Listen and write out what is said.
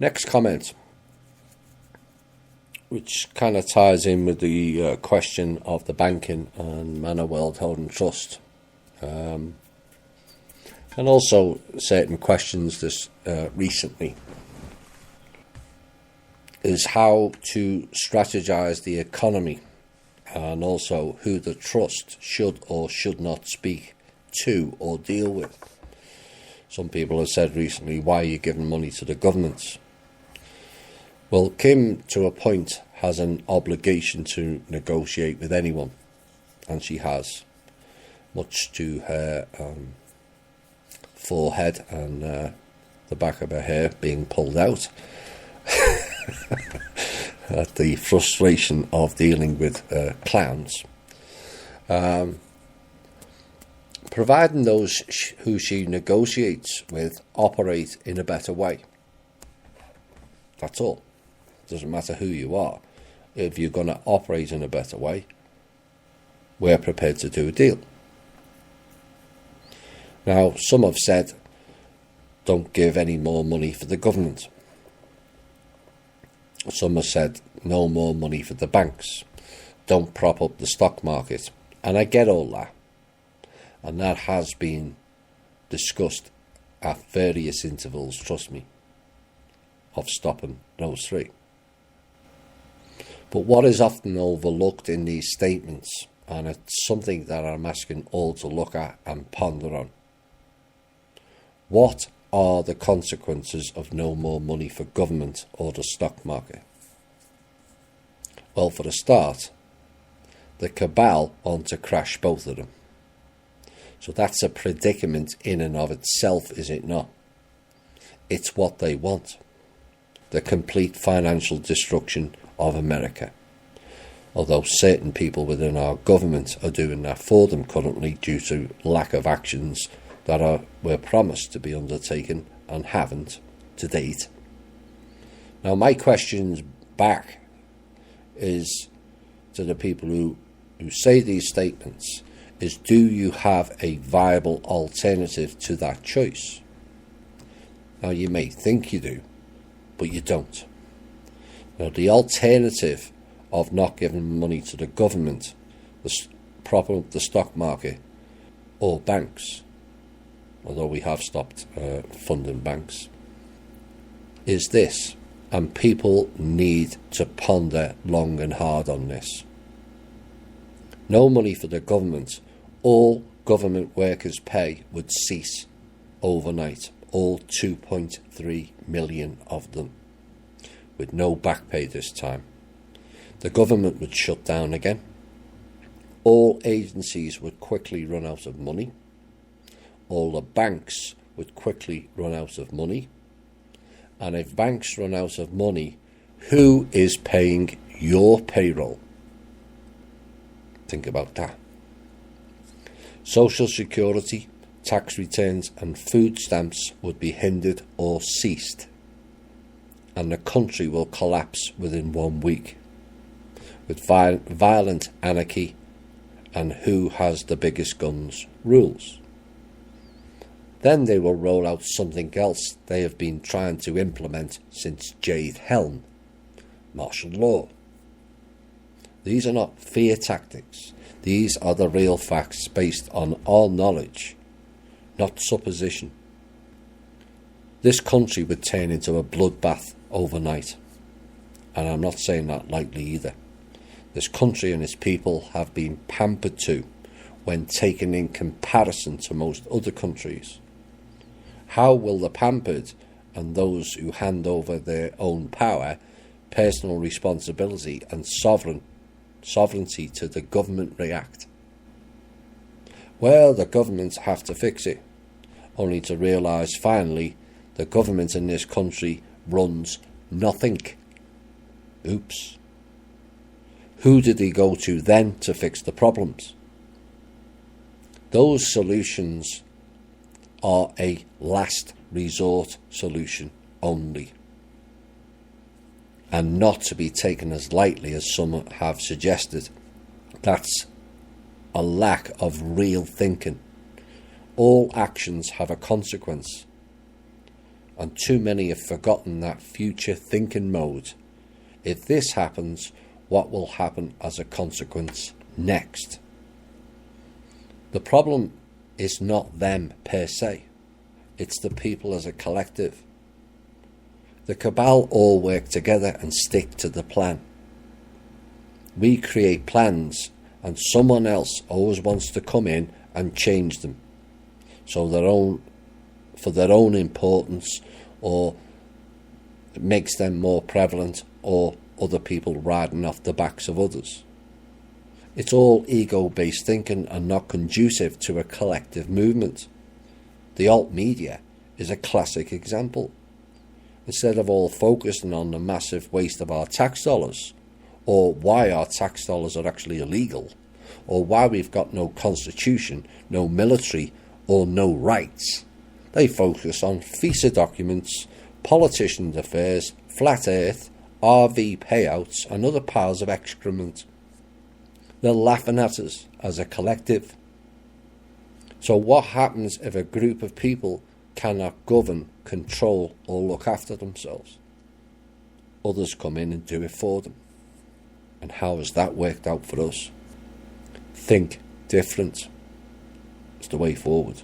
Next comment, which kind of ties in with the question of the banking and Manor World Holding Trust, and also certain questions this recently, is how to strategize the economy, and also who the trust should or should not speak to or deal with. Some people have said recently, why are you giving money to the governments? Well, Kim, to a point, has an obligation to negotiate with anyone, and she has, much to her forehead and the back of her hair being pulled out at the frustration of dealing with clowns. Providing those who she negotiates with operate in a better way. That's all. Doesn't matter who you are. If you're going to operate in a better way, we're prepared to do a deal. Now, some have said, don't give any more money for the government. Some have said, no more money for the banks. Don't prop up the stock market. And I get all that. And that has been discussed at various intervals, trust me, of stopping those three. But what is often overlooked in these statements, and it's something that I'm asking all to look at and ponder on, what are the consequences of no more money for government or the stock market? Well, for a start, the cabal want to crash both of them. So that's a predicament in and of itself, is it not? It's what they want. The complete financial destruction of America. Although certain people within our government are doing that for them currently due to lack of actions that were promised to be undertaken and haven't to date. Now, my questions back is to the people who say these statements is, do you have a viable alternative to that choice? Now, you may think you do, but you don't. Now, the alternative of not giving money to the government, propping up the stock market, or banks, although we have stopped funding banks, is this, and people need to ponder long and hard on this. No money for the government. All government workers' pay would cease overnight, all 2.3 million of them, with no back pay this time. The government would shut down again. All agencies would quickly run out of money. All the banks would quickly run out of money. And if banks run out of money, who is paying your payroll? Think about that. Social Security, tax returns and food stamps would be hindered or ceased, and the country will collapse within 1 week, with violent anarchy and who has the biggest guns rules. Then they will roll out something else they have been trying to implement since Jade Helm, martial law. These are not fear tactics. These are the real facts based on our knowledge, not supposition. This country would turn into a bloodbath overnight, and I'm not saying that lightly either. This country and its people have been pampered to when taken in comparison to most other countries. How will the pampered and those who hand over their own power, personal responsibility and sovereignty to the government react? Well, the governments have to fix it, only to realise finally the government in this country runs nothing. Oops. Who did they go to then to fix the problems? Those solutions are a last resort solution only, and not to be taken as lightly as some have suggested. That's a lack of real thinking. All actions have a consequence, and too many have forgotten that future thinking mode. If this happens, what will happen as a consequence next? The problem is not them per se, it's the people as a collective. The cabal all work together and stick to the plan. We create plans and someone else always wants to come in and change them for their own importance, or it makes them more prevalent, or other people riding off the backs of others. It's all ego-based thinking and not conducive to a collective movement. The alt media is a classic example. Instead of all focusing on the massive waste of our tax dollars, or why our tax dollars are actually illegal, or why we've got no constitution, no military, or no rights, they focus on FISA documents, politicians' affairs, flat earth, RV payouts, and other piles of excrement. They're laughing at us as a collective. So what happens if a group of people cannot govern, control, or look after themselves? Others come in and do it for them. And how has that worked out for us? Think different. It's the way forward.